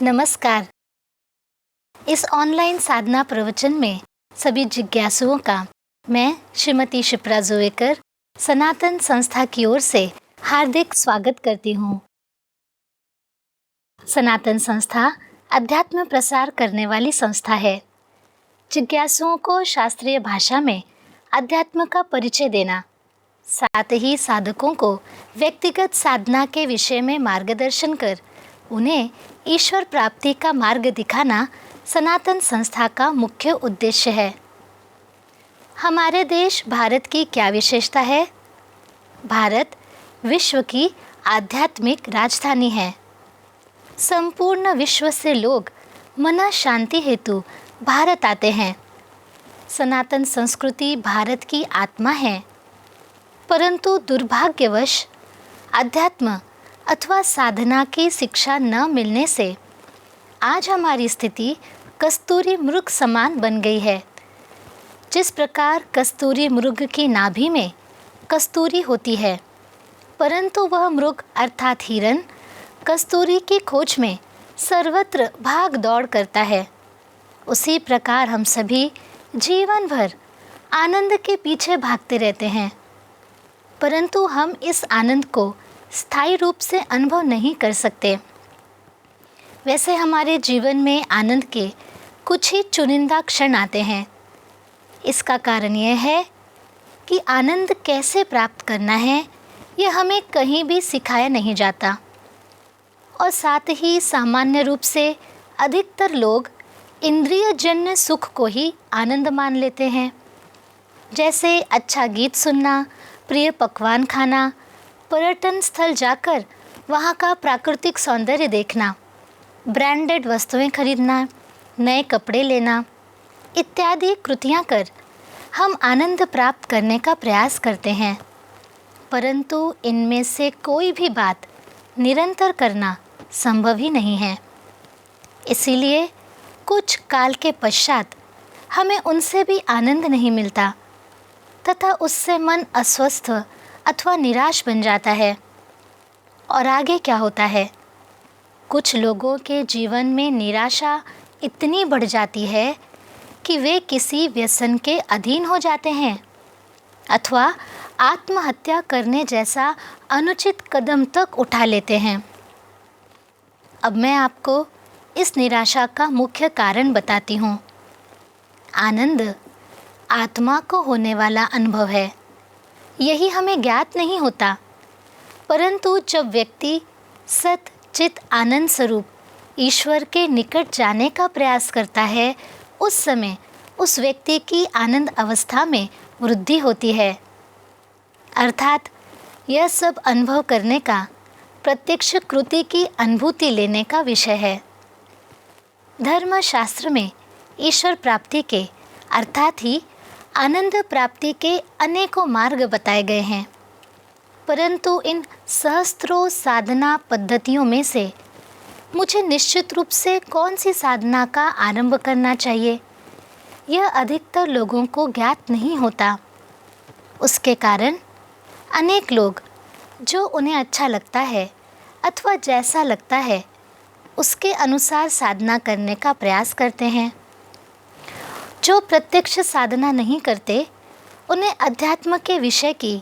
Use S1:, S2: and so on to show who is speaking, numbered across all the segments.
S1: नमस्कार। इस ऑनलाइन साधना प्रवचन में सभी जिज्ञासुओं का मैं श्रीमती शिप्रा जोवेकर सनातन संस्था की ओर से हार्दिक स्वागत करती हूँ। सनातन संस्था अध्यात्म प्रसार करने वाली संस्था है। जिज्ञासुओं को शास्त्रीय भाषा में अध्यात्म का परिचय देना, साथ ही साधकों को व्यक्तिगत साधना के विषय में मार्गदर्शन कर उन्हें ईश्वर प्राप्ति का मार्ग दिखाना सनातन संस्था का मुख्य उद्देश्य है। हमारे देश भारत की क्या विशेषता है? भारत विश्व की आध्यात्मिक राजधानी है। संपूर्ण विश्व से लोग मन शांति हेतु भारत आते हैं। सनातन संस्कृति भारत की आत्मा है, परंतु दुर्भाग्यवश अध्यात्म अथवा साधना की शिक्षा न मिलने से आज हमारी स्थिति कस्तूरी मृग समान बन गई है। जिस प्रकार कस्तूरी मृग की नाभि में कस्तूरी होती है, परंतु वह मृग अर्थात हिरन कस्तूरी की खोज में सर्वत्र भाग दौड़ करता है, उसी प्रकार हम सभी जीवन भर आनंद के पीछे भागते रहते हैं, परंतु हम इस आनंद को स्थायी रूप से अनुभव नहीं कर सकते। वैसे हमारे जीवन में आनंद के कुछ ही चुनिंदा क्षण आते हैं। इसका कारण यह है कि आनंद कैसे प्राप्त करना है यह हमें कहीं भी सिखाया नहीं जाता, और साथ ही सामान्य रूप से अधिकतर लोग इंद्रियजन्य सुख को ही आनंद मान लेते हैं, जैसे अच्छा गीत सुनना, प्रिय पकवान खाना, पर्यटन स्थल जाकर वहाँ का प्राकृतिक सौंदर्य देखना, ब्रांडेड वस्तुएं खरीदना, नए कपड़े लेना इत्यादि कृतियाँ कर हम आनंद प्राप्त करने का प्रयास करते हैं, परंतु इनमें से कोई भी बात निरंतर करना संभव ही नहीं है। इसीलिए कुछ काल के पश्चात हमें उनसे भी आनंद नहीं मिलता तथा उससे मन अस्वस्थ अथवा निराश बन जाता है। और आगे क्या होता है? कुछ लोगों के जीवन में निराशा इतनी बढ़ जाती है कि वे किसी व्यसन के अधीन हो जाते हैं अथवा आत्महत्या करने जैसा अनुचित कदम तक उठा लेते हैं। अब मैं आपको इस निराशा का मुख्य कारण बताती हूँ। आनंद आत्मा को होने वाला अनुभव है, यही हमें ज्ञात नहीं होता, परंतु जब व्यक्ति सत चित आनंद स्वरूप ईश्वर के निकट जाने का प्रयास करता है, उस समय उस व्यक्ति की आनंद अवस्था में वृद्धि होती है। अर्थात यह सब अनुभव करने का प्रत्यक्ष कृति की अनुभूति लेने का विषय है। धर्मशास्त्र में ईश्वर प्राप्ति के अर्थात ही आनंद प्राप्ति के अनेकों मार्ग बताए गए हैं, परंतु इन सहस्त्रों साधना पद्धतियों में से मुझे निश्चित रूप से कौन सी साधना का आरंभ करना चाहिए यह अधिकतर लोगों को ज्ञात नहीं होता। उसके कारण अनेक लोग जो उन्हें अच्छा लगता है अथवा जैसा लगता है उसके अनुसार साधना करने का प्रयास करते हैं। जो प्रत्यक्ष साधना नहीं करते उन्हें अध्यात्म के विषय की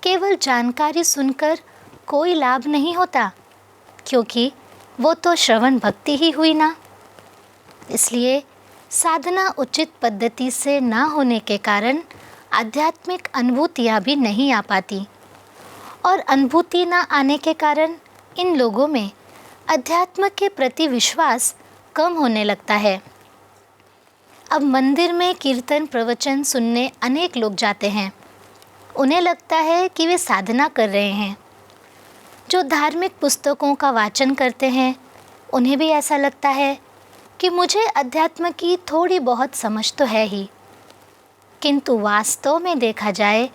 S1: केवल जानकारी सुनकर कोई लाभ नहीं होता, क्योंकि वो तो श्रवण भक्ति ही हुई ना। इसलिए साधना उचित पद्धति से ना होने के कारण आध्यात्मिक अनुभूतियाँ भी नहीं आ पाती, और अनुभूति ना आने के कारण इन लोगों में अध्यात्म के प्रति विश्वास कम होने लगता है। अब मंदिर में कीर्तन प्रवचन सुनने अनेक लोग जाते हैं। उन्हें लगता है कि वे साधना कर रहे हैं। जो धार्मिक पुस्तकों का वाचन करते हैं उन्हें भी ऐसा लगता है कि मुझे अध्यात्म की थोड़ी बहुत समझ तो है ही, किंतु वास्तव में देखा जाए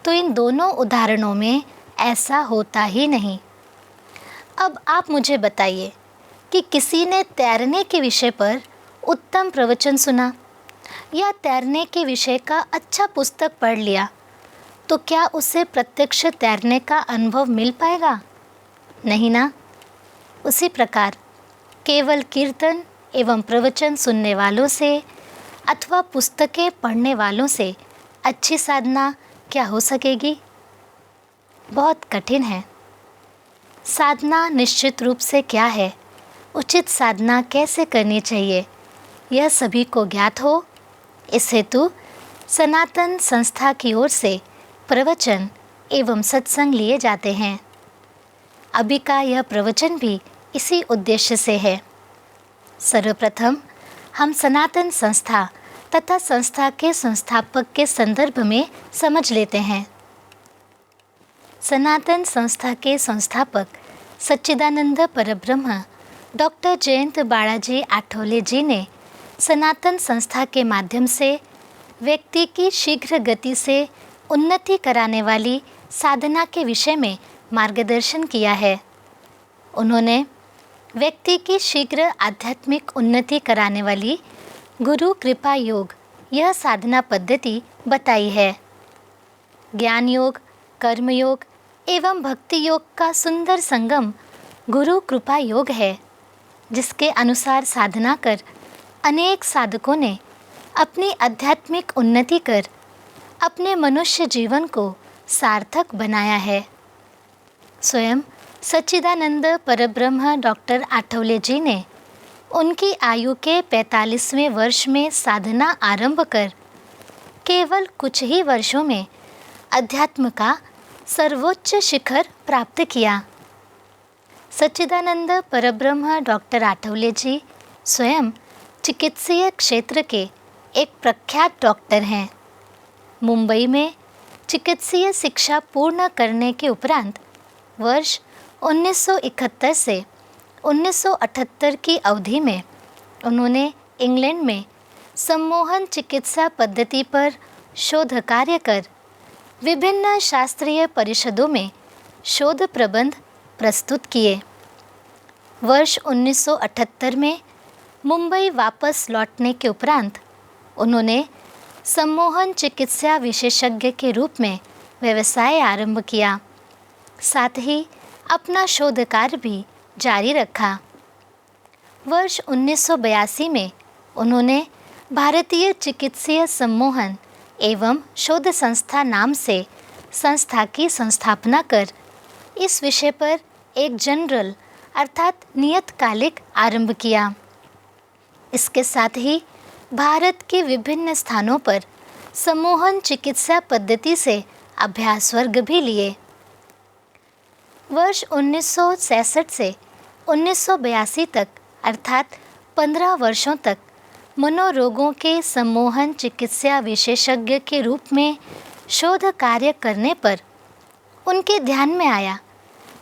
S1: तो इन दोनों उदाहरणों में ऐसा होता ही नहीं। अब आप मुझे बताइए कि किसी ने तैरने के विषय पर उत्तम प्रवचन सुना या तैरने के विषय का अच्छा पुस्तक पढ़ लिया, तो क्या उसे प्रत्यक्ष तैरने का अनुभव मिल पाएगा? नहीं ना। उसी प्रकार केवल कीर्तन एवं प्रवचन सुनने वालों से अथवा पुस्तकें पढ़ने वालों से अच्छी साधना क्या हो सकेगी? बहुत कठिन है। साधना निश्चित रूप से क्या है, उचित साधना कैसे करनी चाहिए, यह सभी को ज्ञात हो। इस हेतु सनातन संस्था की ओर से प्रवचन एवं सत्संग लिए जाते हैं। अभी का यह प्रवचन भी इसी उद्देश्य से है। सर्वप्रथम हम सनातन संस्था तथा संस्था के संस्थापक के संदर्भ में समझ लेते हैं। सनातन संस्था के संस्थापक सच्चिदानंद परब्रह्म डॉक्टर जयंत बालाजी आठवले जी ने सनातन संस्था के माध्यम से व्यक्ति की शीघ्र गति से उन्नति कराने वाली साधना के विषय में मार्गदर्शन किया है। उन्होंने व्यक्ति की शीघ्र आध्यात्मिक उन्नति कराने वाली गुरु कृपा योग यह साधना पद्धति बताई है। ज्ञान योग, कर्म योग एवं भक्ति योग का सुंदर संगम गुरु कृपा योग है, जिसके अनुसार साधना कर अनेक साधकों ने अपनी आध्यात्मिक उन्नति कर अपने मनुष्य जीवन को सार्थक बनाया है। स्वयं सच्चिदानंद परब्रह्म डॉक्टर आठवले जी ने उनकी आयु के 45वें वर्ष में साधना आरंभ कर केवल कुछ ही वर्षों में अध्यात्म का सर्वोच्च शिखर प्राप्त किया। सच्चिदानंद परब्रह्म डॉक्टर आठवले जी स्वयं चिकित्सीय क्षेत्र के एक प्रख्यात डॉक्टर हैं। मुंबई में चिकित्सीय शिक्षा पूर्ण करने के उपरांत वर्ष 1971 से 1978 की अवधि में उन्होंने इंग्लैंड में सम्मोहन चिकित्सा पद्धति पर शोध कार्य कर विभिन्न शास्त्रीय परिषदों में शोध प्रबंध प्रस्तुत किए। वर्ष 1978 में मुंबई वापस लौटने के उपरांत उन्होंने सम्मोहन चिकित्सा विशेषज्ञ के रूप में व्यवसाय आरंभ किया। साथ ही अपना शोध कार्य भी जारी रखा। वर्ष 1982 में उन्होंने भारतीय चिकित्सीय सम्मोहन एवं शोध संस्था नाम से संस्था की संस्थापना कर इस विषय पर एक जनरल अर्थात नियतकालिक आरंभ किया। इसके साथ ही भारत के विभिन्न स्थानों पर सम्मोहन चिकित्सा पद्धति से अभ्यास वर्ग भी लिए। वर्ष 1966 से 1982 तक अर्थात 15 वर्षों तक मनोरोगों के सम्मोहन चिकित्सा विशेषज्ञ के रूप में शोध कार्य करने पर उनके ध्यान में आया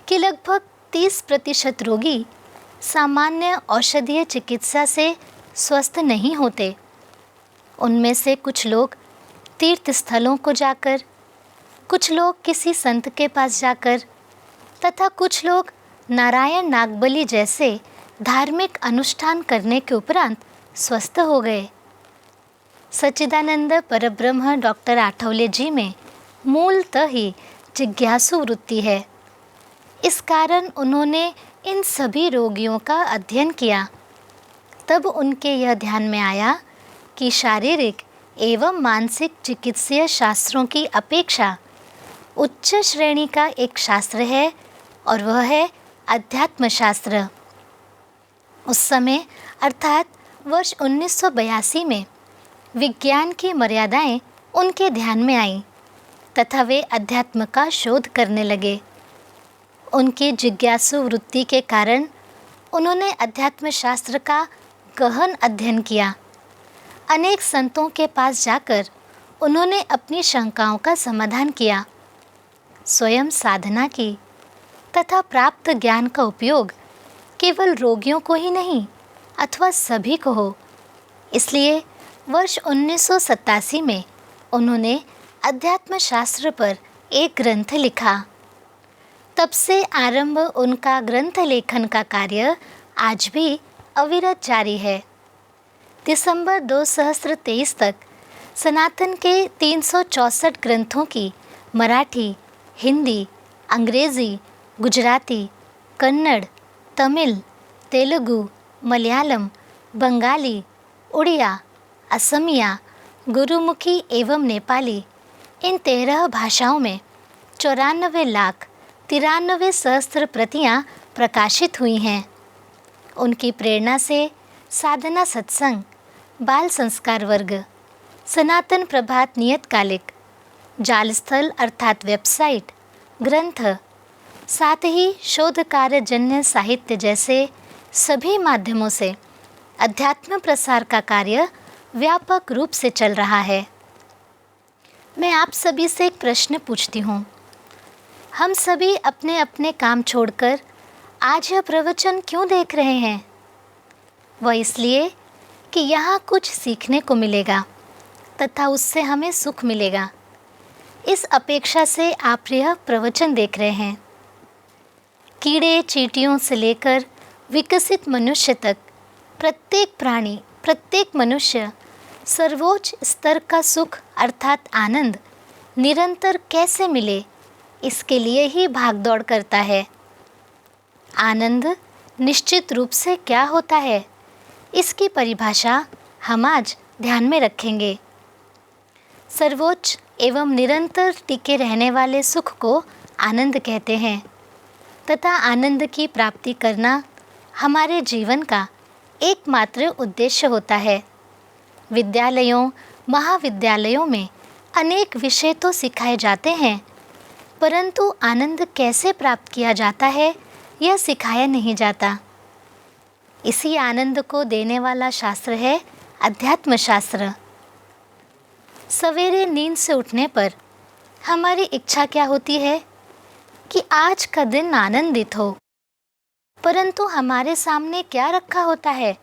S1: कि लगभग 30% रोगी सामान्य औषधीय चिकित्सा से स्वस्थ नहीं होते। उनमें से कुछ लोग तीर्थ स्थलों को जाकर, कुछ लोग किसी संत के पास जाकर तथा कुछ लोग नारायण नागबली जैसे धार्मिक अनुष्ठान करने के उपरांत स्वस्थ हो गए। सच्चिदानंद परब्रह्म डॉक्टर आठवले जी में मूलतः ही जिज्ञासु वृत्ति है। इस कारण उन्होंने इन सभी रोगियों का अध्ययन किया। तब उनके यह ध्यान में आया कि शारीरिक एवं मानसिक चिकित्सीय शास्त्रों की अपेक्षा उच्च श्रेणी का एक शास्त्र है और वह है अध्यात्म शास्त्र। उस समय अर्थात वर्ष 1982 में विज्ञान की मर्यादाएं उनके ध्यान में आईं तथा वे अध्यात्म का शोध करने लगे। उनकी जिज्ञासु वृत्ति के कारण उन्होंने अध्यात्म शास्त्र का गहन अध्ययन किया। अनेक संतों के पास जाकर उन्होंने अपनी शंकाओं का समाधान किया, स्वयं साधना की तथा प्राप्त ज्ञान का उपयोग केवल रोगियों को ही नहीं अथवा सभी को हो। इसलिए वर्ष 1987 में उन्होंने अध्यात्म शास्त्र पर एक ग्रंथ लिखा। तब से आरंभ उनका ग्रंथ लेखन का कार्य आज भी अविरत जारी है। दिसंबर 2023 तक सनातन के 364 ग्रंथों की मराठी, हिंदी, अंग्रेज़ी, गुजराती, कन्नड़, तमिल, तेलुगु, मलयालम, बंगाली, उड़िया, असमिया, गुरुमुखी एवं नेपाली, इन 13 भाषाओं में 94,93,000 प्रतियां प्रकाशित हुई हैं। उनकी प्रेरणा से साधना सत्संग, बाल संस्कार वर्ग, सनातन प्रभात नियतकालिक, जालस्थल अर्थात वेबसाइट, ग्रंथ, साथ ही शोध कार्य जन्य साहित्य जैसे सभी माध्यमों से अध्यात्म प्रसार का कार्य व्यापक रूप से चल रहा है। मैं आप सभी से एक प्रश्न पूछती हूँ। हम सभी अपने अपने काम छोड़कर आज यह प्रवचन क्यों देख रहे हैं? वह इसलिए कि यहाँ कुछ सीखने को मिलेगा तथा उससे हमें सुख मिलेगा। इस अपेक्षा से आप यह प्रवचन देख रहे हैं। कीड़े चींटियों से लेकर विकसित मनुष्य तक प्रत्येक प्राणी, प्रत्येक मनुष्य सर्वोच्च स्तर का सुख अर्थात आनंद निरंतर कैसे मिले, इसके लिए ही भागदौड़ करता है। आनंद निश्चित रूप से क्या होता है, इसकी परिभाषा हम आज ध्यान में रखेंगे। सर्वोच्च एवं निरंतर टिके रहने वाले सुख को आनंद कहते हैं तथा आनंद की प्राप्ति करना हमारे जीवन का एकमात्र उद्देश्य होता है। विद्यालयों, महाविद्यालयों में अनेक विषय तो सिखाए जाते हैं, परंतु आनंद कैसे प्राप्त किया जाता है यह सिखाया नहीं जाता। इसी आनंद को देने वाला शास्त्र है अध्यात्म शास्त्र। सवेरे नींद से उठने पर हमारी इच्छा क्या होती है कि आज का दिन आनंदित हो, परंतु हमारे सामने क्या रखा होता है?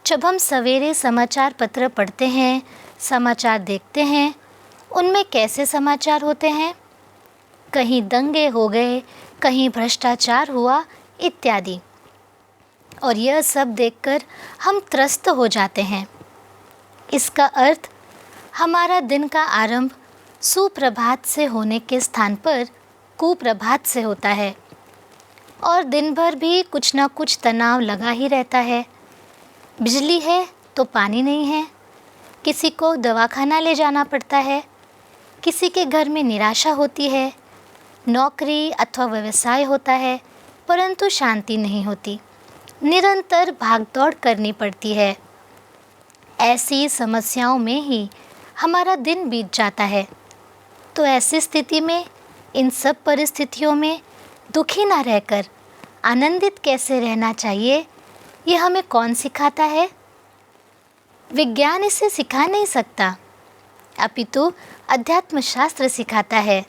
S1: जब हम सवेरे समाचार पत्र पढ़ते हैं, समाचार देखते हैं, उनमें कैसे समाचार होते हैं? कहीं दंगे हो गए, कहीं भ्रष्टाचार हुआ इत्यादि। और यह सब देखकर हम त्रस्त हो जाते हैं। इसका अर्थ हमारा दिन का आरंभ सुप्रभात से होने के स्थान पर कुप्रभात से होता है और दिन भर भी कुछ ना कुछ तनाव लगा ही रहता है। बिजली है तो पानी नहीं है, किसी को दवाखाना ले जाना पड़ता है, किसी के घर में निराशा होती है, नौकरी अथवा व्यवसाय होता है परंतु शांति नहीं होती, निरंतर भागदौड़ करनी पड़ती है। ऐसी समस्याओं में ही हमारा दिन बीत जाता है। तो ऐसी स्थिति में, इन सब परिस्थितियों में दुखी ना रहकर आनंदित कैसे रहना चाहिए, यह हमें कौन सिखाता है? विज्ञान इसे सिखा नहीं सकता, अपितु अध्यात्म शास्त्र सिखाता है।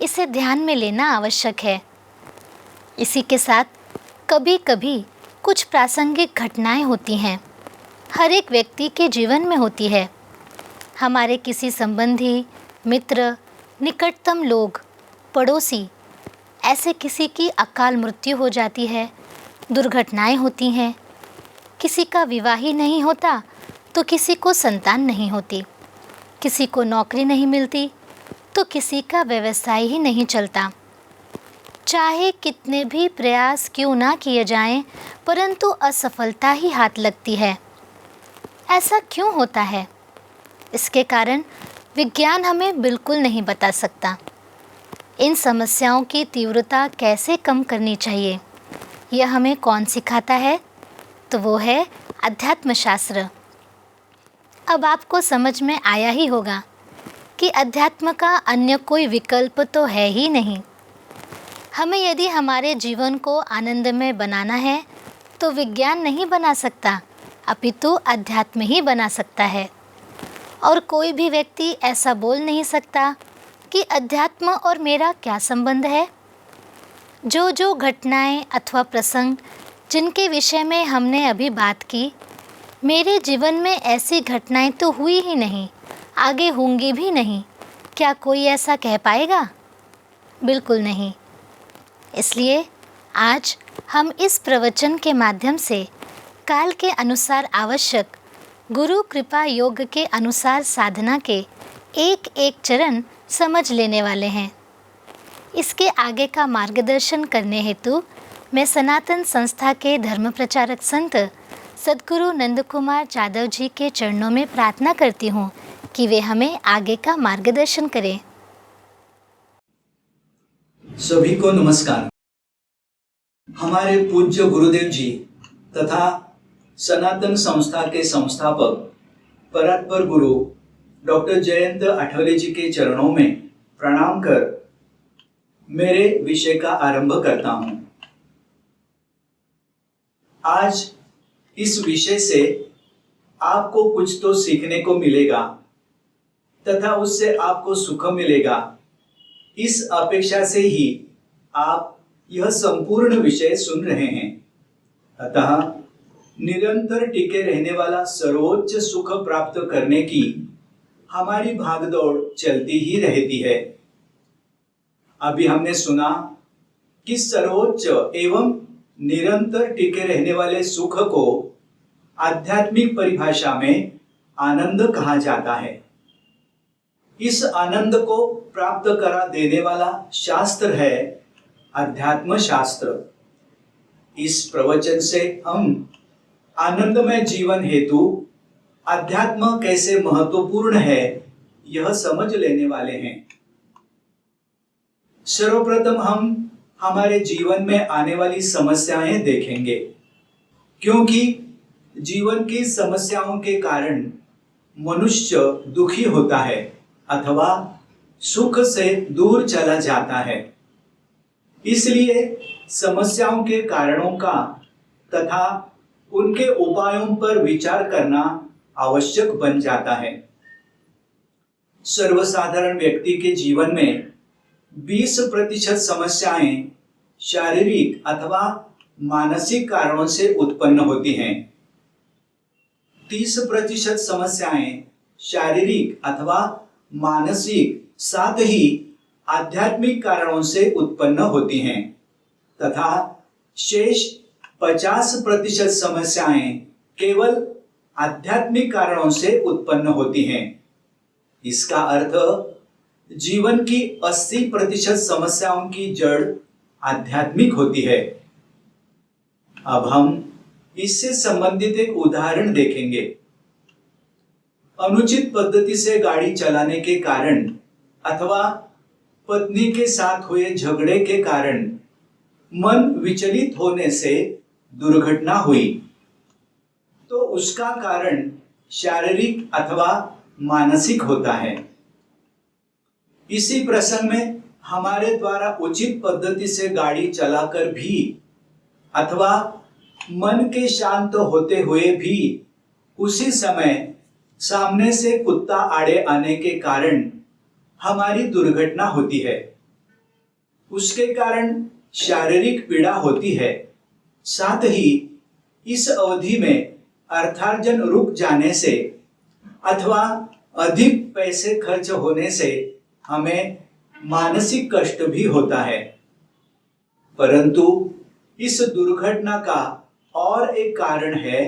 S1: इसे ध्यान में लेना आवश्यक है। इसी के साथ कभी कभी कुछ प्रासंगिक घटनाएं होती हैं, हर एक व्यक्ति के जीवन में होती है। हमारे किसी संबंधी, मित्र, निकटतम लोग, पड़ोसी, ऐसे किसी की अकाल मृत्यु हो जाती है, दुर्घटनाएं होती हैं। किसी का विवाह ही नहीं होता तो किसी को संतान नहीं होती, किसी को नौकरी नहीं मिलती तो किसी का व्यवसाय ही नहीं चलता। चाहे कितने भी प्रयास क्यों ना किए जाएं, परंतु असफलता ही हाथ लगती है। ऐसा क्यों होता है? इसके कारण विज्ञान हमें बिल्कुल नहीं बता सकता। इन समस्याओं की तीव्रता कैसे कम करनी चाहिए, यह हमें कौन सिखाता है? तो वो है अध्यात्म शास्त्र। अब आपको समझ में आया ही होगा कि अध्यात्म का अन्य कोई विकल्प तो है ही नहीं। हमें यदि हमारे जीवन को आनंदमय बनाना है तो विज्ञान नहीं बना सकता, अपितु अध्यात्म ही बना सकता है। और कोई भी व्यक्ति ऐसा बोल नहीं सकता कि अध्यात्म और मेरा क्या संबंध है। जो जो घटनाएं अथवा प्रसंग जिनके विषय में हमने अभी बात की, मेरे जीवन में ऐसी घटनाएं तो हुई ही नहीं, आगे होंगी भी नहीं, क्या कोई ऐसा कह पाएगा? बिल्कुल नहीं। इसलिए आज हम इस प्रवचन के माध्यम से काल के अनुसार आवश्यक गुरु कृपा योग के अनुसार साधना के एक एक चरण समझ लेने वाले हैं। इसके आगे का मार्गदर्शन करने हेतु मैं सनातन संस्था के धर्म प्रचारक संत सद्गुरु नंद कुमार जादव जी के चरणों में प्रार्थना करती हूँ कि वे हमें आगे का मार्गदर्शन करें।
S2: सभी को नमस्कार। हमारे पूज्य गुरुदेव जी तथा सनातन संस्था के संस्थापक परात्पर गुरु डॉक्टर जयंत आठवले जी के चरणों में प्रणाम कर मेरे विषय का आरंभ करता हूं। आज इस विषय से आपको कुछ तो सीखने को मिलेगा तथा उससे आपको सुख मिलेगा, इस अपेक्षा से ही आप यह संपूर्ण विषय सुन रहे हैं। अतः निरंतर टिके रहने वाला सर्वोच्च सुख प्राप्त करने की हमारी भागदौड़ चलती ही रहती है। अभी हमने सुना कि सर्वोच्च एवं निरंतर टिके रहने वाले सुख को आध्यात्मिक परिभाषा में आनंद कहा जाता है। इस आनंद को प्राप्त करा देने वाला शास्त्र है अध्यात्म शास्त्र। इस प्रवचन से हम आनंदमय जीवन हेतु अध्यात्म कैसे महत्वपूर्ण है यह समझ लेने वाले हैं। सर्वप्रथम हम हमारे जीवन में आने वाली समस्याएं देखेंगे, क्योंकि जीवन की समस्याओं के कारण मनुष्य दुखी होता है अथवा सुख से दूर चला जाता है। इसलिए समस्याओं के कारणों का तथा उनके उपायों पर विचार करना आवश्यक बन जाता है। सर्वसाधारण व्यक्ति के जीवन में 20% समस्याएं शारीरिक अथवा मानसिक कारणों से उत्पन्न होती हैं। 30% समस्याएं शारीरिक अथवा मानसिक साथ ही आध्यात्मिक कारणों से उत्पन्न होती हैं तथा शेष 50% समस्याएं केवल आध्यात्मिक कारणों से उत्पन्न होती हैं। इसका अर्थ जीवन की 80% समस्याओं की जड़ आध्यात्मिक होती है। अब हम इससे संबंधित एक उदाहरण देखेंगे। अनुचित पद्धति से गाड़ी चलाने के कारण अथवा पत्नी के साथ हुए झगड़े के कारण मन विचलित होने से दुर्घटना हुई, तो उसका कारण शारीरिक अथवा मानसिक होता है। इसी प्रसंग में हमारे द्वारा उचित पद्धति से गाड़ी चलाकर भी अथवा मन के शांत होते हुए भी उसी समय सामने से कुत्ता आड़े आने के कारण हमारी दुर्घटना होती है। उसके कारण शारीरिक पीड़ा होती है। साथ ही इस अवधि में अर्थार्जन रुक जाने से अथवा अधिक पैसे खर्च होने से हमें मानसिक कष्ट भी होता है। परंतु इस दुर्घटना का और एक कारण है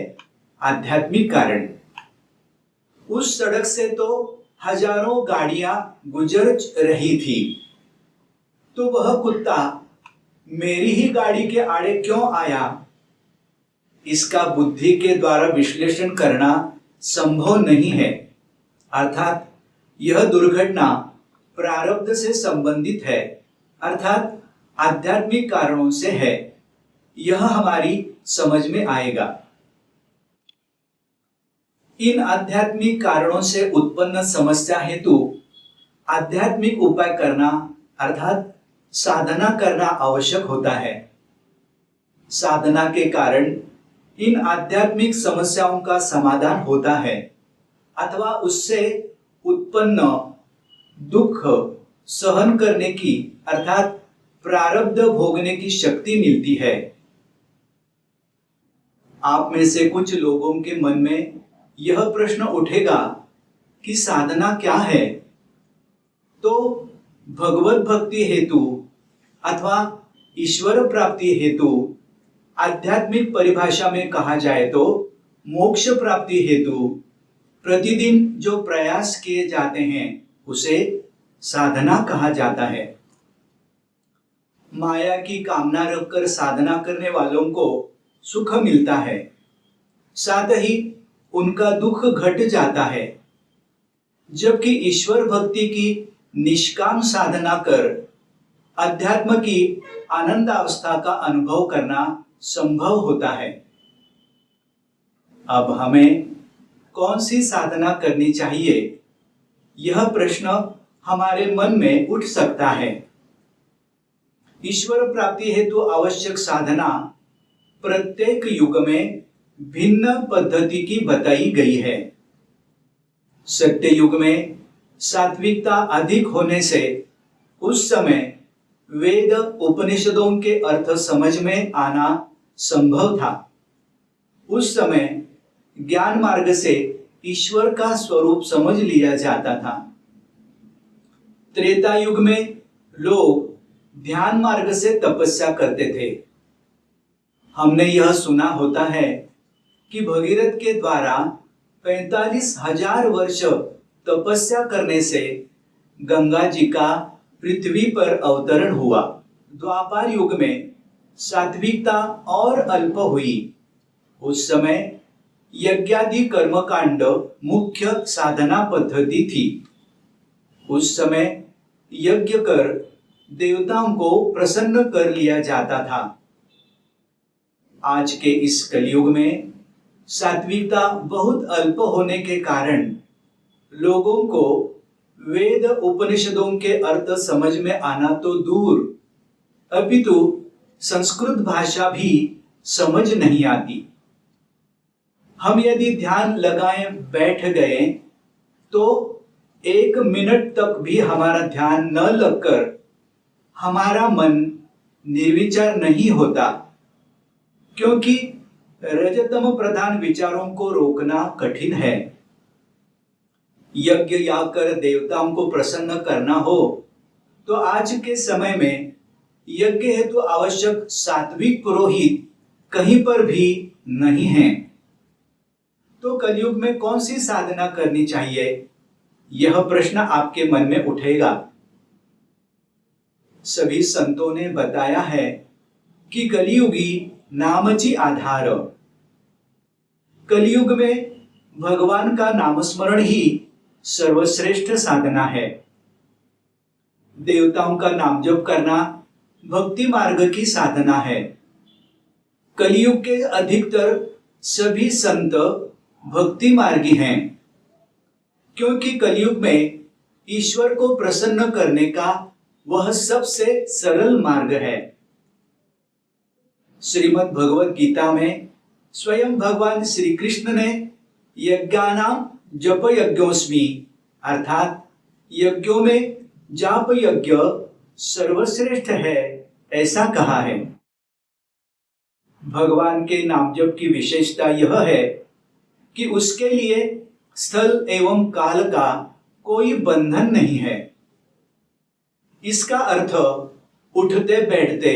S2: आध्यात्मिक कारण। उस सड़क से तो हजारों गाड़ियां गुजर रही थी, तो वह कुत्ता मेरी ही गाड़ी के आड़े क्यों आया, इसका बुद्धि के द्वारा विश्लेषण करना संभव नहीं है। अर्थात यह दुर्घटना प्रारब्ध से संबंधित है, अर्थात आध्यात्मिक कारणों से है। यह हमारी समझ में आएगा। इन आध्यात्मिक कारणों से उत्पन्न समस्या हेतु आध्यात्मिक उपाय करना अर्थात साधना करना आवश्यक होता है। साधना के कारण इन आध्यात्मिक समस्याओं का समाधान होता है अथवा उससे उत्पन्न दुख सहन करने की अर्थात प्रारब्ध भोगने की शक्ति मिलती है। आप में से कुछ लोगों के मन में यह प्रश्न उठेगा कि साधना क्या है? तो भगवत भक्ति हेतु अथवा ईश्वर प्राप्ति हेतु आध्यात्मिक परिभाषा में कहा जाए तो मोक्ष प्राप्ति हेतु प्रतिदिन जो प्रयास किए जाते हैं उसे साधना कहा जाता है। माया की कामना रखकर साधना करने वालों को सुख मिलता है, साथ ही उनका दुख घट जाता है। जबकि ईश्वर भक्ति की निष्काम साधना कर अध्यात्म की आनंद अवस्था का अनुभव करना संभव होता है। अब हमें कौन सी साधना करनी चाहिए, यह प्रश्न हमारे मन में उठ सकता है। ईश्वर प्राप्ति हेतु आवश्यक साधना प्रत्येक युग में भिन्न पद्धति की बताई गई है। सत्य युग में सात्विकता अधिक होने से उस समय वेद उपनिषदों के अर्थ समझ में आना संभव था। उस समय ज्ञान मार्ग से ईश्वर का स्वरूप समझ लिया जाता था। त्रेता युग में लोग ध्यान मार्ग से तपस्या करते थे। हमने यह सुना होता है कि भगीरथ के द्वारा 45,000 वर्ष तपस्या करने से गंगा जी का पृथ्वी पर अवतरण हुआ। द्वापर युग में सात्विकता और अल्प हुई। उस समय यज्ञादि कर्मकांड मुख्य साधना पद्धति थी। उस समय यज्ञ कर देवताओं को प्रसन्न कर लिया जाता था। आज के इस कलयुग में सात्विकता बहुत अल्प होने के कारण लोगों को वेद उपनिषदों के अर्थ समझ में आना तो दूर, अपितु संस्कृत भाषा भी समझ नहीं आती। हम यदि ध्यान लगाए बैठ गए तो 1 मिनट तक भी हमारा ध्यान न लगकर हमारा मन निर्विचार नहीं होता, क्योंकि रजतम प्रधान विचारों को रोकना कठिन है। यज्ञ या कर देवताओं को प्रसन्न करना हो तो आज के समय में यज्ञ हेतु तो आवश्यक सात्विक पुरोहित कहीं पर भी नहीं है। तो कलयुग में कौन सी साधना करनी चाहिए, यह प्रश्न आपके मन में उठेगा। सभी संतों ने बताया है कि कलियुगी नामची आधार। कलियुग में भगवान का नामस्मरण ही सर्वश्रेष्ठ साधना है। देवताओं का नाम जप करना भक्ति मार्ग की साधना है। कलियुग के अधिकतर सभी संत भक्ति मार्गी हैं, क्योंकि कलियुग में ईश्वर को प्रसन्न करने का वह सबसे सरल मार्ग है। श्रीमद् भगवत गीता में स्वयं भगवान श्री कृष्ण ने यज्ञानाम जप यज्ञोस्मि अर्थात यज्ञों में जाप यज्ञ सर्वश्रेष्ठ है ऐसा कहा है। भगवान के नाम जप की विशेषता यह है कि उसके लिए स्थल एवं काल का कोई बंधन नहीं है। इसका अर्थ उठते बैठते,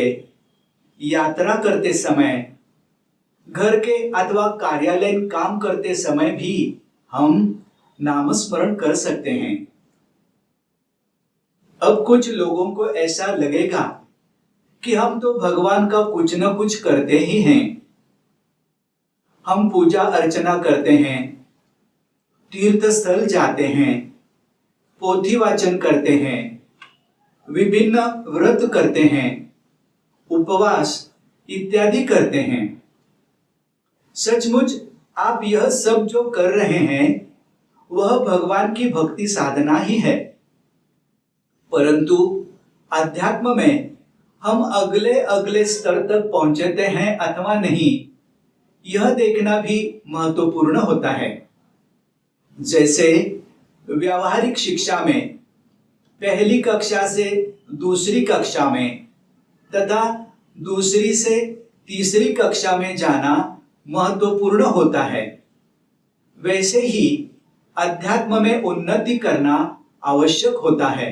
S2: यात्रा करते समय, घर के अथवा कार्यालय काम करते समय भी हम नामस्मरण कर सकते हैं। अब कुछ लोगों को ऐसा लगेगा कि हम तो भगवान का कुछ न कुछ करते ही हैं। हम पूजा अर्चना करते हैं, तीर्थ स्थल जाते हैं, पोथी वाचन करते हैं, विभिन्न व्रत करते हैं, उपवास इत्यादि करते हैं। सचमुच आप यह सब जो कर रहे हैं वह भगवान की भक्ति साधना ही है, परंतु अध्यात्म में हम अगले अगले स्तर तक पहुंचते हैं अथवा नहीं, यह देखना भी महत्वपूर्ण होता है। जैसे व्यावहारिक शिक्षा में पहली कक्षा से दूसरी कक्षा में तथा दूसरी से तीसरी कक्षा में जाना महत्वपूर्ण होता है, वैसे ही अध्यात्म में उन्नति करना आवश्यक होता है।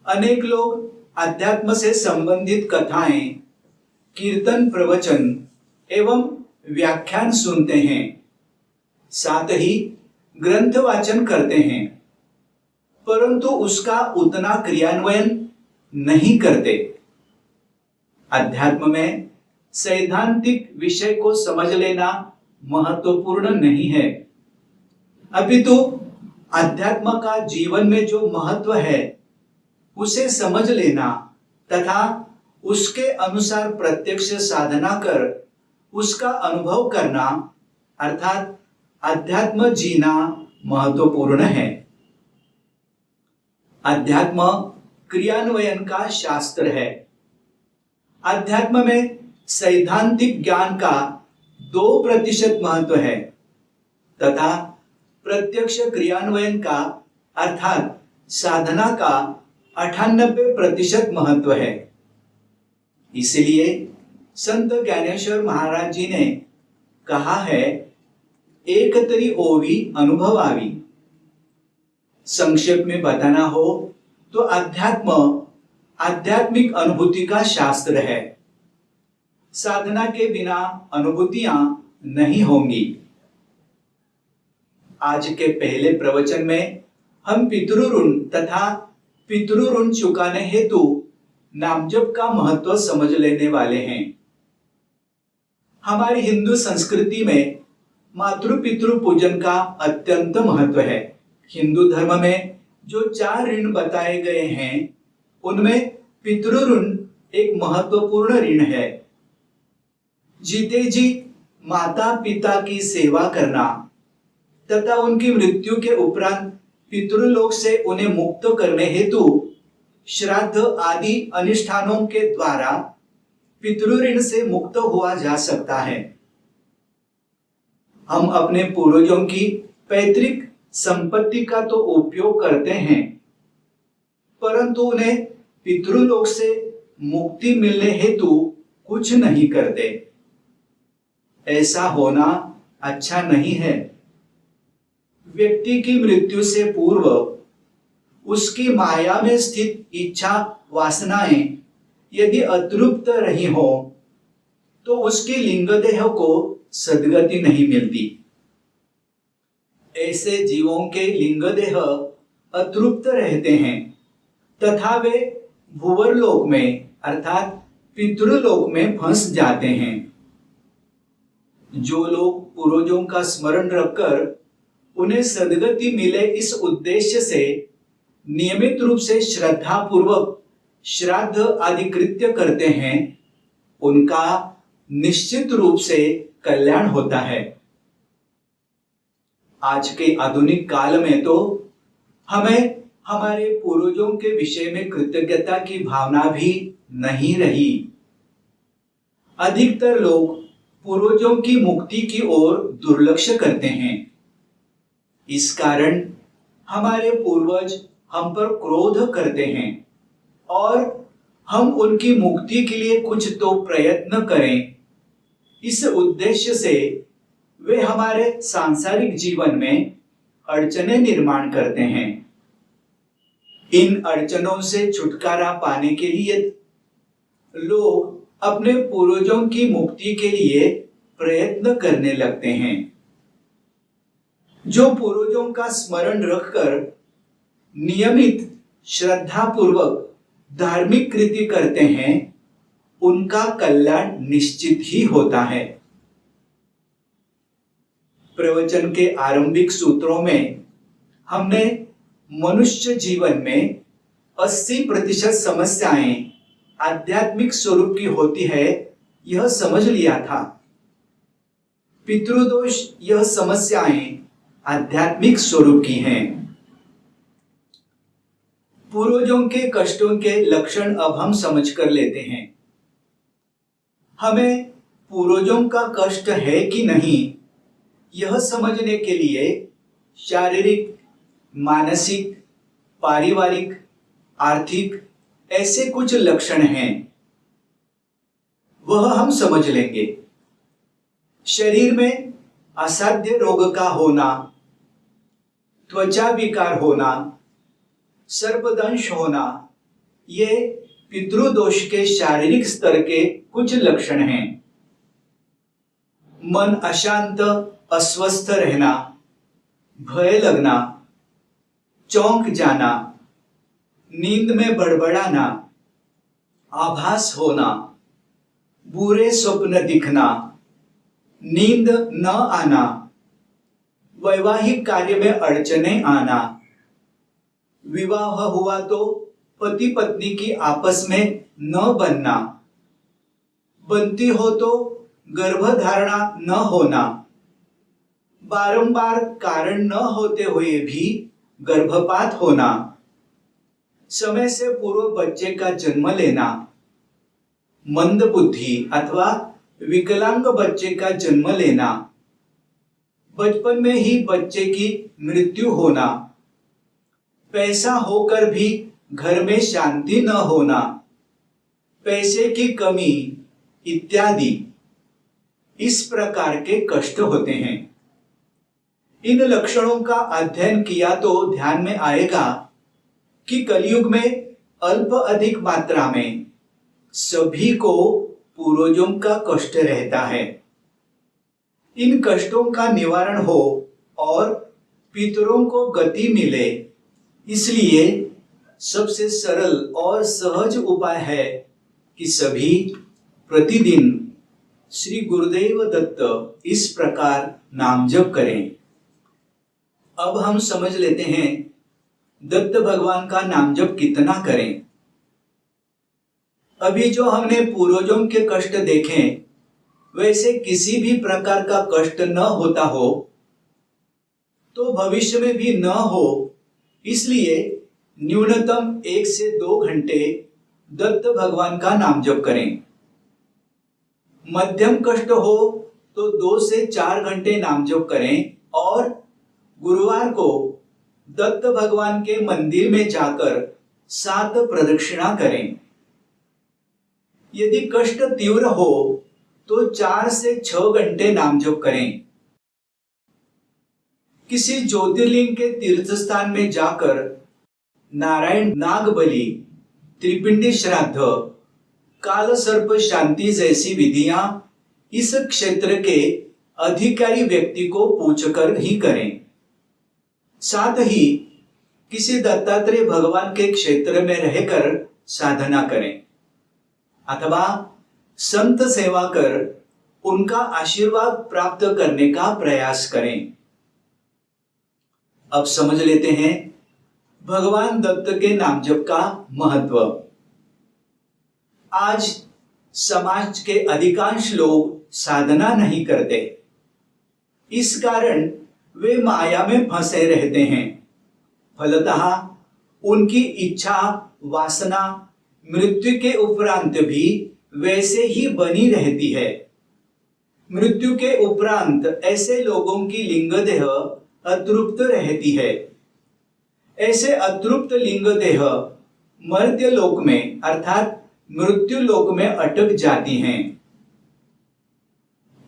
S2: अनेक लोग अध्यात्म से संबंधित कथाएं, कीर्तन, प्रवचन एवं व्याख्यान सुनते हैं, साथ ही ग्रंथ वाचन करते हैं, परंतु उसका उतना क्रियान्वयन नहीं करते। अध्यात्म में सैद्धांतिक विषय को समझ लेना महत्वपूर्ण नहीं है, अपितु अध्यात्म का जीवन में जो महत्व है उसे समझ लेना तथा उसके अनुसार प्रत्यक्ष साधना कर उसका अनुभव करना अर्थात अध्यात्म जीना महत्वपूर्ण है। अध्यात्म क्रियान्वयन का शास्त्र है। अध्यात्म में सैद्धांतिक ज्ञान का 2% महत्व है तथा प्रत्यक्ष क्रियान्वयन का अर्थात साधना का 98% महत्व है। इसलिए संत ज्ञानेश्वर महाराज जी ने कहा है, एक तरी ओवी अनुभवावी। संक्षेप में बताना हो तो अध्यात्म आध्यात्मिक अनुभूति का शास्त्र है। साधना के बिना अनुभूतियां नहीं होंगी। आज के पहले प्रवचन में हम पितृऋण तथा पितृऋण चुकाने हेतु नामजप का महत्व समझ लेने वाले हैं। हमारी हिंदू संस्कृति में मातृ पितृ पूजन का अत्यंत महत्व है। हिंदू धर्म में जो 4 ऋण बताए गए हैं उनमें पितृऋण एक महत्वपूर्ण ऋण है। जीते जी माता पिता की सेवा करना तथा उनकी मृत्यु के उपरांत पितृलोक से उन्हें मुक्त करने हेतु श्राद्ध आदि अनुष्ठानों के द्वारा पितृऋण से मुक्त हुआ जा सकता है। हम अपने पूर्वजों की पैतृक संपत्ति का तो उपयोग करते हैं, परंतु उन्हें पितृलोक से मुक्ति मिलने हेतु कुछ नहीं करते। ऐसा होना अच्छा नहीं है। व्यक्ति की मृत्यु से पूर्व उसकी माया में स्थित इच्छा वासनाएं यदि अतृप्त रही हो तो उसकी लिंग देह को सद्गति नहीं मिलती। ऐसे जीवों के लिंग देह अतृप्त रहते हैं तथा वे भूवरलोक में अर्थात पितृलोक में फंस जाते हैं। जो लोग पूर्वजों का स्मरण रखकर उन्हें सद्गति मिले इस उद्देश्य से नियमित रूप से श्रद्धा पूर्वक श्राद्ध आदि कृत्य करते हैं, उनका निश्चित रूप से कल्याण होता है। आज के आधुनिक काल में तो हमें हमारे पूर्वजों के विषय में कृतज्ञता की भावना भी नहीं रही। अधिकतर लोग पूर्वजों की मुक्ति की ओर दुर्लक्ष्य करते हैं। इस कारण हमारे पूर्वज हम पर क्रोध करते हैं और हम उनकी मुक्ति के लिए कुछ तो प्रयत्न करें, इस उद्देश्य से वे हमारे सांसारिक जीवन में अड़चनें निर्माण करते हैं। इन अड़चनों से छुटकारा पाने के लिए लोग अपने पूर्वजों की मुक्ति के लिए प्रयत्न करने लगते हैं। जो पूर्वजों का स्मरण रखकर नियमित श्रद्धा पूर्वक धार्मिक कृति करते हैं, उनका कल्याण निश्चित ही होता है। प्रवचन के आरंभिक सूत्रों में हमने मनुष्य जीवन में 80% समस्याएं आध्यात्मिक स्वरूप की होती है, यह समझ लिया था। पितृदोष यह समस्याएं आध्यात्मिक स्वरूप की हैं। पूर्वजों के कष्टों के लक्षण अब हम समझ कर लेते हैं। हमें पूर्वजों का कष्ट है कि नहीं, यह समझने के लिए शारीरिक, मानसिक, पारिवारिक, आर्थिक ऐसे कुछ लक्षण हैं, वह हम समझ लेंगे। शरीर में असाध्य रोग का होना, त्वचा विकार होना, सर्पदंश होना, ये पितृदोष के शारीरिक स्तर के कुछ लक्षण हैं। मन अशांत, अस्वस्थ रहना, भय लगना, चौंक जाना, नींद में बड़बड़ाना, आभास होना, बुरे स्वप्न दिखना, नींद न आना, वैवाहिक कार्य में अड़चने आना, विवाह हुआ तो पति पत्नी की आपस में न बनना, बनती हो तो गर्भधारणा न होना, बारंबार कारण न होते हुए भी गर्भपात होना, समय से पूर्व बच्चे का जन्म लेना, मंद बुद्धि अथवा विकलांग बच्चे का जन्म लेना, बचपन में ही बच्चे की मृत्यु होना, पैसा होकर भी घर में शांति न होना, पैसे की कमी इत्यादि इस प्रकार के कष्ट होते हैं। इन लक्षणों का अध्ययन किया तो ध्यान में आएगा कि कलयुग में अल्प अधिक मात्रा में सभी को पूर्वजों का कष्ट रहता है। इन कष्टों का निवारण हो और पितरों को गति मिले, इसलिए सबसे सरल और सहज उपाय है कि सभी प्रतिदिन श्री गुरुदेव दत्त इस प्रकार नाम जप करें। अब हम समझ लेते हैं दत्त भगवान का नाम जप कितना करें। अभी जो हमने पूर्वजों के कष्ट देखे, वैसे किसी भी प्रकार का कष्ट न होता हो तो भविष्य में भी न हो, इसलिए न्यूनतम 1 से 2 घंटे दत्त भगवान का नाम जप करें। मध्यम कष्ट हो तो 2 से 4 घंटे नाम जप करें और गुरुवार को दत्त भगवान के मंदिर में जाकर 7 प्रदक्षिणा करें। यदि कष्ट तीव्र हो तो 4 से 6 घंटे नाम जप करें। किसी ज्योतिर्लिंग के तीर्थ स्थान में जाकर नारायण नाग बलि, त्रिपिंडी श्राद्ध, काल सर्प शांति जैसी विधियां इस क्षेत्र के अधिकारी व्यक्ति को पूछकर ही करें। साथ ही किसी दत्तात्रेय भगवान के क्षेत्र में रहकर साधना करें अथवा संत सेवा कर उनका आशीर्वाद प्राप्त करने का प्रयास करें। अब समझ लेते हैं भगवान दत्त के नाम जप का महत्व। आज समाज के अधिकांश लोग साधना नहीं करते, इस कारण वे माया में फंसे रहते हैं। फलतः उनकी इच्छा वासना मृत्यु के उपरांत भी वैसे ही बनी रहती है। मृत्यु के उपरांत ऐसे लोगों की लिंग देह अतृप्त रहती है। ऐसे अतृप्त लिंग देह मर्त्य लोक में अर्थात मृत्यु लोक में अटक जाती हैं।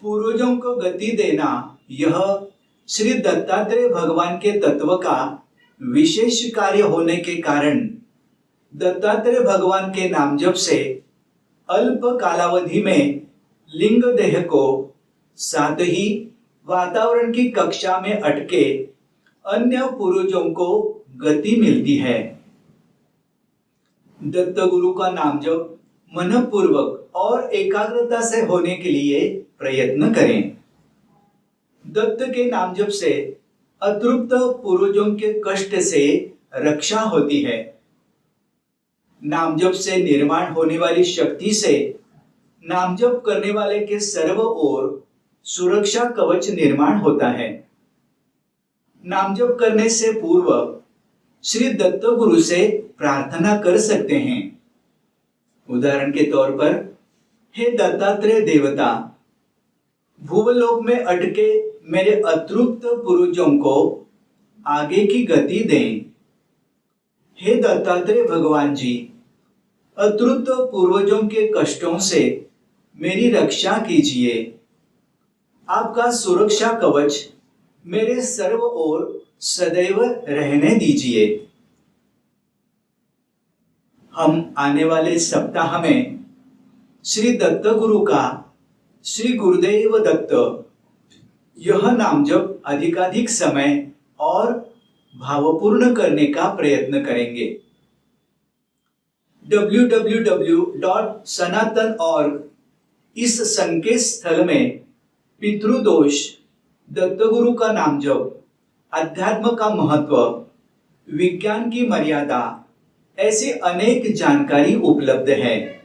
S2: पूर्वजों को गति देना यह श्री दत्तात्रेय भगवान के तत्व का विशेष कार्य होने के कारण दत्तात्रेय भगवान के नाम जप से अल्प कालावधि में लिंग देह को, साथ ही वातावरण की कक्षा में अटके अन्य पूर्वजों को गति मिलती है। दत्त गुरु का नाम जप मनपूर्वक और एकाग्रता से होने के लिए प्रयत्न करें। दत्त के नाम जप से अतृप्त पूर्वजों के कष्ट से रक्षा होती है। नाम जप से निर्माण होने वाली शक्ति से नाम जप करने वाले के सर्व ओर सुरक्षा कवच निर्माण होता है। नाम जप करने से पूर्व श्री दत्त गुरु से प्रार्थना कर सकते हैं। उदाहरण के तौर पर, हे दत्तात्रेय देवता, भूवलोक में अटके मेरे अतृप्त पूर्वजों को आगे की गति दें। हे दत्तात्रेय भगवान जी, अतृप्त पूर्वजों के कष्टों से मेरी रक्षा कीजिए। आपका सुरक्षा कवच मेरे सर्व ओर सदैव रहने दीजिए। हम आने वाले सप्ताह में श्री दत्त गुरु का श्री गुरुदेव दत्त यह नाम जप अधिकाधिक समय और भावपूर्ण करने का प्रयत्न करेंगे। www.sanatan.org इस संकेत स्थल में पितृदोष, दत्तगुरु का नाम जप, अध्यात्म का महत्व, विज्ञान की मर्यादा, ऐसी अनेक जानकारी उपलब्ध है।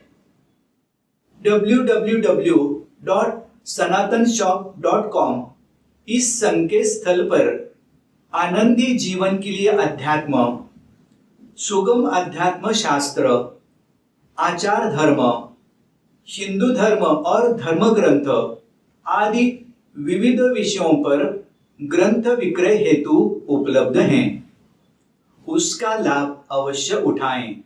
S2: www.sanatanshop.com इस संकेत स्थल पर आनंदी जीवन के लिए अध्यात्म, सुगम अध्यात्म शास्त्र, आचार धर्म, हिंदू धर्म और धर्म ग्रंथ आदि विविध विषयों पर ग्रंथ विक्रय हेतु उपलब्ध हैं। उसका लाभ अवश्य उठाएं।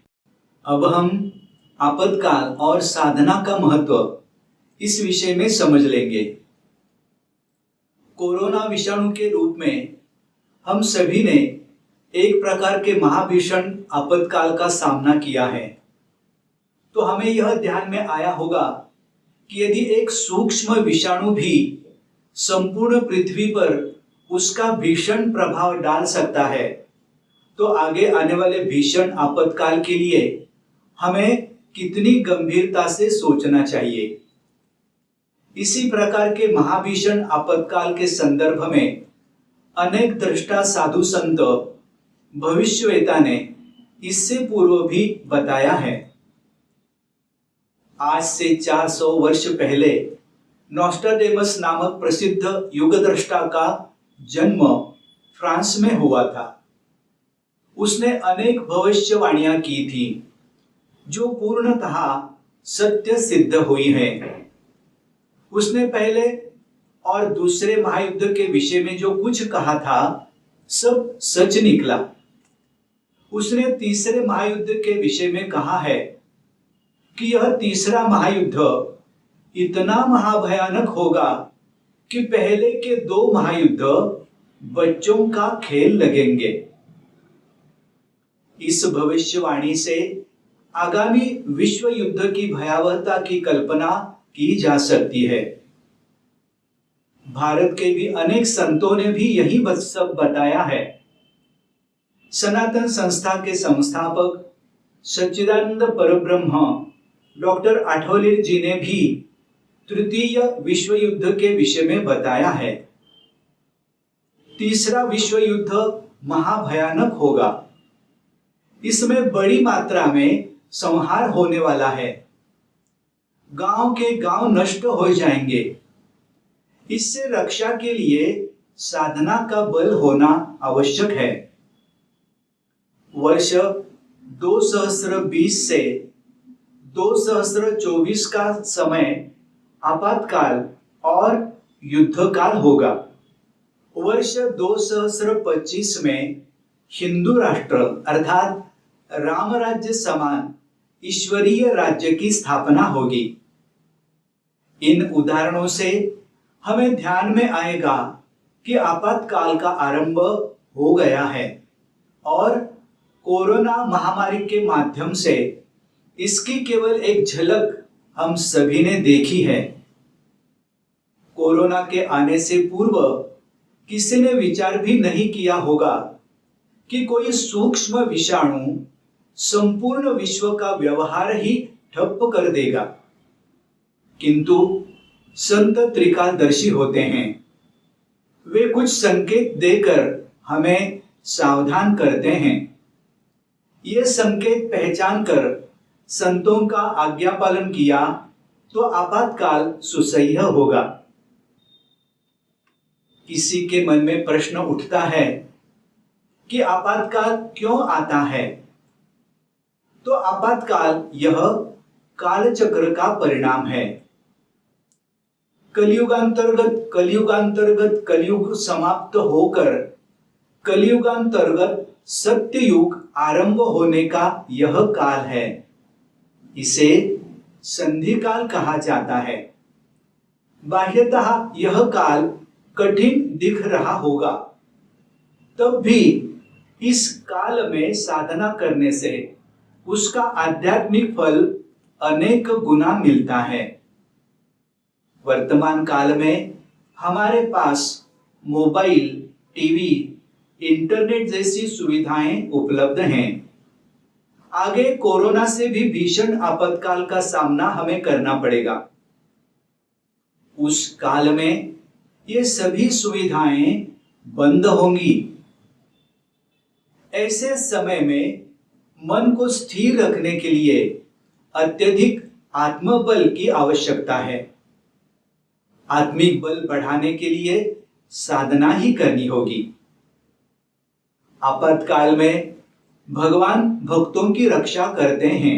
S2: अब हम आपातकाल और साधना का महत्व इस विषय में समझ लेंगे। कोरोना विषाणु के रूप में हम सभी ने एक प्रकार के महाभीषण आपातकाल का सामना किया है। तो हमें यह ध्यान में आया होगा कि यदि एक सूक्ष्म विषाणु भी संपूर्ण पृथ्वी पर उसका भीषण प्रभाव डाल सकता है, तो आगे आने वाले भीषण आपातकाल के लिए हमें कितनी गंभीरता से सोचना चाहिए। इसी प्रकार के महाभीषण आपातकाल के संदर्भ में अनेक दृष्टा साधु संत भविष्यवेता ने इससे पूर्व भी बताया है। आज से 400 वर्ष पहले नॉस्ट्राडेमस नामक प्रसिद्ध युगदृष्टा का जन्म फ्रांस में हुआ था। उसने अनेक भविष्यवाणियां की थी जो पूर्णतः सत्य सिद्ध हुई है। उसने पहले और दूसरे महायुद्ध के विषय में जो कुछ कहा था सब सच निकला। उसने तीसरे महायुद्ध के विषय में कहा है कि यह तीसरा महायुद्ध इतना महाभयानक होगा कि पहले के 2 महायुद्ध बच्चों का खेल लगेंगे। इस भविष्यवाणी से आगामी विश्व युद्ध की भयावहता की कल्पना की जा सकती है। भारत के भी अनेक संतों ने भी यही सब बताया है। सनातन संस्था के संस्थापक सच्चिदानंद परब्रह्म डॉक्टर आठवले जी ने भी तृतीय विश्व युद्ध के विषय में बताया है। तीसरा विश्व युद्ध महाभयानक होगा। इसमें बड़ी मात्रा में संहार होने वाला है। गांव के गांव नष्ट हो जाएंगे। इससे रक्षा के लिए साधना का बल होना आवश्यक है। वर्ष 2020 से 2024 का समय आपातकाल और युद्धकाल होगा। वर्ष 2025 में हिंदू राष्ट्र अर्थात राम राज्य समान ईश्वरीय राज्य की स्थापना होगी। इन उदाहरणों से हमें ध्यान में आएगा कि आपातकाल का आरंभ हो गया है और कोरोना महामारी के माध्यम से इसकी केवल एक झलक हम सभी ने देखी है। कोरोना के आने से पूर्व किसी ने विचार भी नहीं किया होगा कि कोई सूक्ष्म विषाणु संपूर्ण विश्व का व्यवहार ही ठप कर देगा। किंतु संत त्रिकालदर्शी होते हैं। वे कुछ संकेत देकर हमें सावधान करते हैं। ये संकेत पहचान कर संतों का आज्ञा पालन किया तो आपातकाल सुसह्य होगा। किसी के मन में प्रश्न उठता है कि आपातकाल क्यों आता है? तो आपातकाल यह कालचक्र का परिणाम है। कलयुगांतर्गत कलयुग समाप्त होकर कलयुगांतर्गत सत्ययुग आरंभ होने का यह काल है। इसे संधि काल कहा जाता है। बाह्यतः यह काल कठिन दिख रहा होगा, तब भी इस काल में साधना करने से उसका आध्यात्मिक फल अनेक गुना मिलता है। वर्तमान काल में हमारे पास मोबाइल, टीवी, इंटरनेट जैसी सुविधाएं उपलब्ध हैं। आगे कोरोना से भी भीषण आपातकाल का सामना हमें करना पड़ेगा। उस काल में ये सभी सुविधाएं बंद होंगी। ऐसे समय में मन को स्थिर रखने के लिए अत्यधिक आत्मबल की आवश्यकता है। आत्मिक बल बढ़ाने के लिए साधना ही करनी होगी। आपातकाल में भगवान भक्तों की रक्षा करते हैं।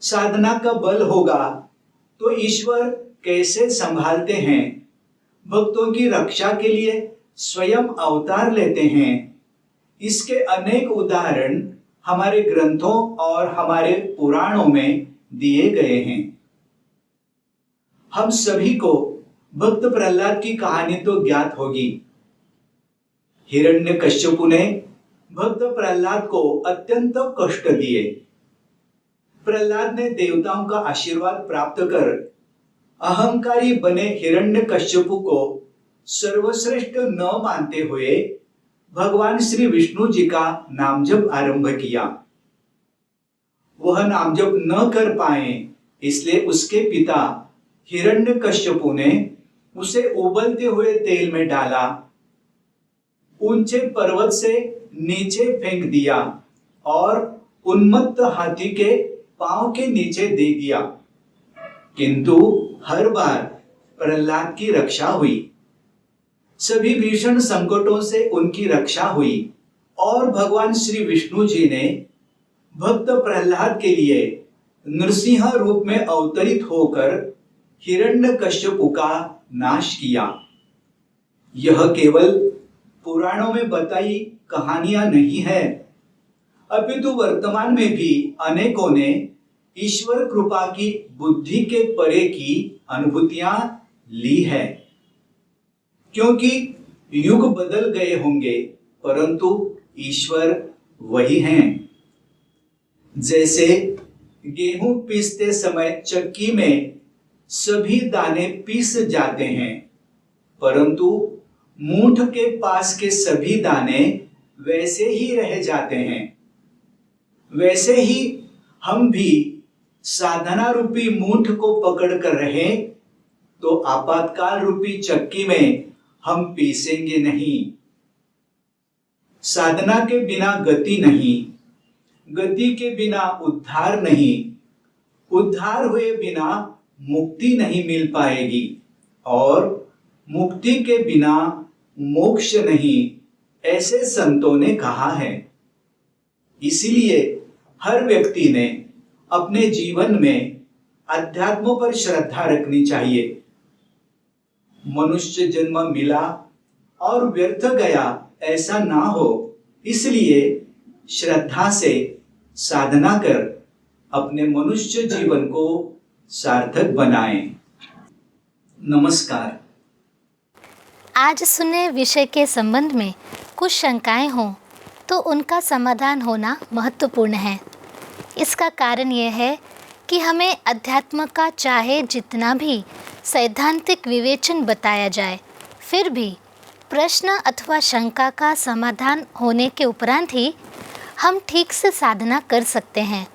S2: साधना का बल होगा तो ईश्वर कैसे संभालते हैं, भक्तों की रक्षा के लिए स्वयं अवतार लेते हैं। इसके अनेक उदाहरण हमारे ग्रंथों और हमारे पुराणों में दिए गए हैं। हम सभी को भक्त प्रहलाद की कहानी तो ज्ञात होगी। हिरण्यकश्यपु ने भक्त प्रहलाद को अत्यंत कष्ट दिए। प्रहलाद ने देवताओं का आशीर्वाद प्राप्त कर अहंकारी बने हिरण्यकश्यपु को सर्वश्रेष्ठ न मानते हुए भगवान श्री विष्णु जी का नाम जप आरंभ किया। वह नाम जप न कर पाए, इसलिए उसके पिता हिरण्यकश्यपु ने उसे उबलते हुए तेल में डाला, ऊंचे पर्वत से नीचे फेंक दिया और उन्मत्त हाथी के पांव के नीचे दे दिया। किंतु हर बार प्रहलाद की रक्षा हुई। सभी भीषण संकटों से उनकी रक्षा हुई और भगवान श्री विष्णु जी ने भक्त प्रहलाद के लिए नृसिंह रूप में अवतरित होकर हिरण्यकश्यपु का नाश किया। यह केवल पुराणों में बताई कहानियां नहीं है, अपितु वर्तमान में भी अनेकों ने ईश्वर कृपा की बुद्धि के परे की अनुभूतियां ली है। क्योंकि युग बदल गए होंगे परंतु ईश्वर वही हैं। जैसे गेहूं पीसते समय चक्की में सभी दाने पीस जाते हैं परंतु मूठ के पास के सभी दाने वैसे ही रह जाते हैं, वैसे ही हम भी साधना रूपी मूठ को पकड़ कर रहे तो आपातकाल रूपी चक्की में हम पीसेंगे नहीं। साधना के बिना गति नहीं, गति के बिना उद्धार नहीं, उद्धार हुए बिना मुक्ति नहीं मिल पाएगी और मुक्ति के बिना मोक्ष नहीं, ऐसे संतों ने कहा है। इसीलिए हर व्यक्ति ने अपने जीवन में अध्यात्म पर श्रद्धा रखनी चाहिए। मनुष्य जन्म मिला और व्यर्थ गया ऐसा ना हो, इसलिए श्रद्धा से साधना कर अपने मनुष्य जीवन को सार्थक बनाएं। नमस्कार।
S1: आज सुने विषय के संबंध में कुछ शंकाएं हों तो उनका समाधान होना महत्वपूर्ण है। इसका कारण यह है कि हमें अध्यात्म का चाहे जितना भी सैद्धांतिक विवेचन बताया जाए, फिर भी प्रश्न अथवा शंका का समाधान होने के उपरांत ही हम ठीक से साधना कर सकते हैं।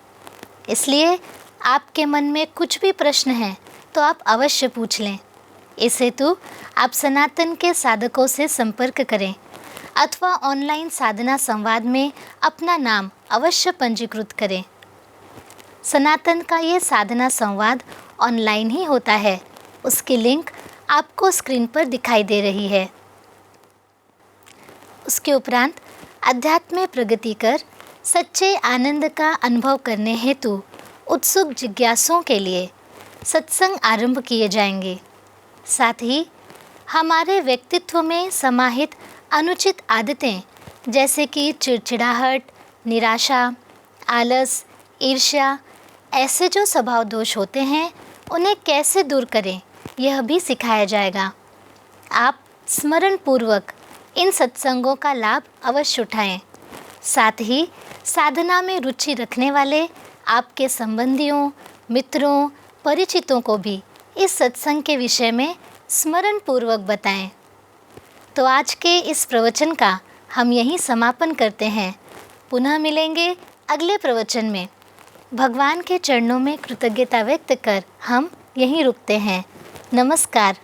S1: इसलिए आपके मन में कुछ भी प्रश्न है तो आप अवश्य पूछ लें। इस हेतु आप सनातन के साधकों से संपर्क करें अथवा ऑनलाइन साधना संवाद में अपना नाम अवश्य पंजीकृत करें। सनातन का ये साधना संवाद ऑनलाइन ही होता है, उसकी लिंक आपको स्क्रीन पर दिखाई दे रही है। उसके उपरांत अध्यात्म में प्रगति कर सच्चे आनंद का अनुभव करने हेतु उत्सुक जिज्ञासुओं के लिए सत्संग आरंभ किए जाएंगे। साथ ही हमारे व्यक्तित्व में समाहित अनुचित आदतें जैसे कि चिड़चिड़ाहट, निराशा, आलस, ईर्ष्या, ऐसे जो स्वभाव दोष होते हैं उन्हें कैसे दूर करें यह भी सिखाया जाएगा। आप स्मरण पूर्वक इन सत्संगों का लाभ अवश्य उठाएं। साथ ही साधना में रुचि रखने वाले आपके संबंधियों, मित्रों, परिचितों को भी इस सत्संग के विषय में स्मरण पूर्वक बताएं। तो आज के इस प्रवचन का हम यहीं समापन करते हैं। पुनः मिलेंगे अगले प्रवचन में भगवान के चरणों में कृतज्ञता व्यक्त कर हम यहीं रुकते हैं। नमस्कार।